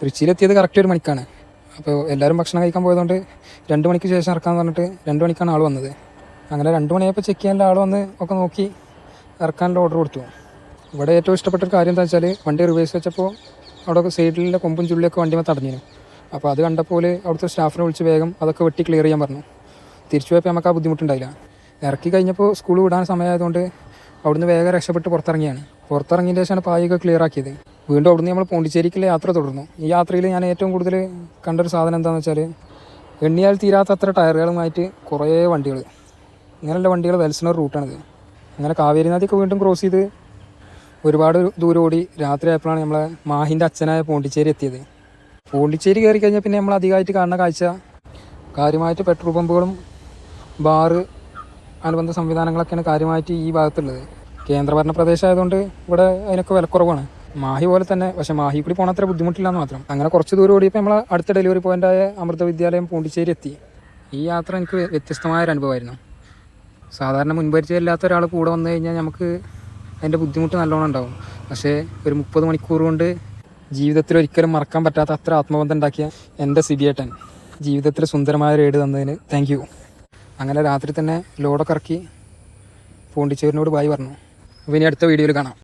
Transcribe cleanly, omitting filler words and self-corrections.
തൃശ്ശിയിലെത്തിയത് correct 1 മണിക്കാണ്. അപ്പോൾ എല്ലാവരും ഭക്ഷണം കഴിക്കാൻ പോയതുകൊണ്ട് 2 മണിക്ക് ശേഷം ഇറക്കാമെന്ന് പറഞ്ഞിട്ട് 2 മണിക്കാണ് ആൾ വന്നത്. അങ്ങനെ 2 മണിയായപ്പോൾ ചെക്ക് ചെയ്യാനുള്ള ആൾ വന്ന് ഒക്കെ നോക്കി ഇറക്കാനുള്ള ഓർഡർ കൊടുത്തു. ഇവിടെ ഏറ്റവും ഇഷ്ടപ്പെട്ടൊരു കാര്യം എന്താ വെച്ചാൽ വണ്ടി റിവേഴ്സ് വെച്ചപ്പോൾ അവിടെ സൈഡിലുള്ള കൊമ്പും ചുള്ളിയൊക്കെ വണ്ടിമേ തടഞ്ഞിരുന്നു. അപ്പോൾ അത് കണ്ടപ്പോൾ അവിടുത്തെ സ്റ്റാഫിനെ വിളിച്ച് വേഗം അതൊക്കെ വെട്ടി ക്ലിയർ ചെയ്യാൻ പറഞ്ഞു. തിരിച്ചു പോയപ്പോൾ നമുക്ക് ആ ബുദ്ധിമുട്ടുണ്ടായില്ല. ഇറക്കി കഴിഞ്ഞപ്പോൾ സ്കൂൾ വിടാൻ സമയമായതുകൊണ്ട് അവിടുന്ന് വേഗം രക്ഷപ്പെട്ട് പുറത്തിറങ്ങിയാണ്. പുറത്തിറങ്ങിയതിന് ശേഷമാണ് പായൊക്കെ ക്ലിയർ ആക്കിയത്. വീണ്ടും അവിടുന്ന് നമ്മൾ പോണ്ടിച്ചേരിക്കുള്ള യാത്ര തുടർന്നു. ഈ യാത്രയിൽ ഞാൻ ഏറ്റവും കൂടുതൽ കണ്ടൊരു സാധനം എന്താണെന്ന് വെച്ചാൽ എണ്ണിയാൽ തീരാത്തത്ര ടയറുകളുമായിട്ട് കുറേ വണ്ടികൾ, ഇങ്ങനെയുള്ള വണ്ടികൾ വലിച്ചുന്ന റൂട്ടാണിത്. അങ്ങനെ കാവേരി നദിയൊക്കെ വീണ്ടും ക്രോസ് ചെയ്ത് ഒരുപാട് ദൂരം ഓടി രാത്രി ആയപ്പോഴാണ് നമ്മളെ മാഹിൻ്റെ അച്ഛനായ പോണ്ടിച്ചേരി എത്തിയത്. പോണ്ടിച്ചേരി കയറി കഴിഞ്ഞാൽ പിന്നെ നമ്മൾ അധികമായിട്ട് കാണുന്ന കാഴ്ച കാര്യമായിട്ട് പെട്രോൾ പമ്പുകളും ബാറ് അനുബന്ധ സംവിധാനങ്ങളൊക്കെയാണ് കാര്യമായിട്ട് ഈ ഭാഗത്തുള്ളത്. കേന്ദ്രഭരണ പ്രദേശമായതുകൊണ്ട് ഇവിടെ അതിനൊക്കെ വിലക്കുറവാണ്. മാഹി പോലെ തന്നെ, പക്ഷേ മാഹി കൂടി പോകണ അത്ര ബുദ്ധിമുട്ടില്ലാന്ന് മാത്രം. അങ്ങനെ കുറച്ച് ദൂരം ഓടിയപ്പോൾ നമ്മൾ അടുത്ത ഡെലിവറി പോയിൻ്റായ അമൃത വിദ്യാലയം പോണ്ടിച്ചേരി എത്തി. ഈ യാത്ര എനിക്ക് വ്യത്യസ്തമായൊരു അനുഭവമായിരുന്നു. സാധാരണ മുൻപരിചയമില്ലാത്ത ഒരാൾ കൂടെ വന്നു കഴിഞ്ഞാൽ നമുക്ക് അതിൻ്റെ ബുദ്ധിമുട്ട് നല്ലോണം ഉണ്ടാവും. പക്ഷേ ഒരു 30 മണിക്കൂർ കൊണ്ട് ജീവിതത്തിൽ ഒരിക്കലും മറക്കാൻ പറ്റാത്ത അത്ര ആത്മബന്ധം ഉണ്ടാക്കിയ എൻ്റെ സിബിയേട്ടൻ ജീവിതത്തിൽ സുന്ദരമായ റൈഡ് തന്നതിന് താങ്ക് യു. അങ്ങനെ രാത്രി തന്നെ ലോഡൊക്കെ ഇറക്കി പോണ്ടിച്ചേരിനോട് ബായ് പറഞ്ഞു. അപ്പോൾ ഇനി അടുത്ത വീഡിയോയിൽ കാണാം.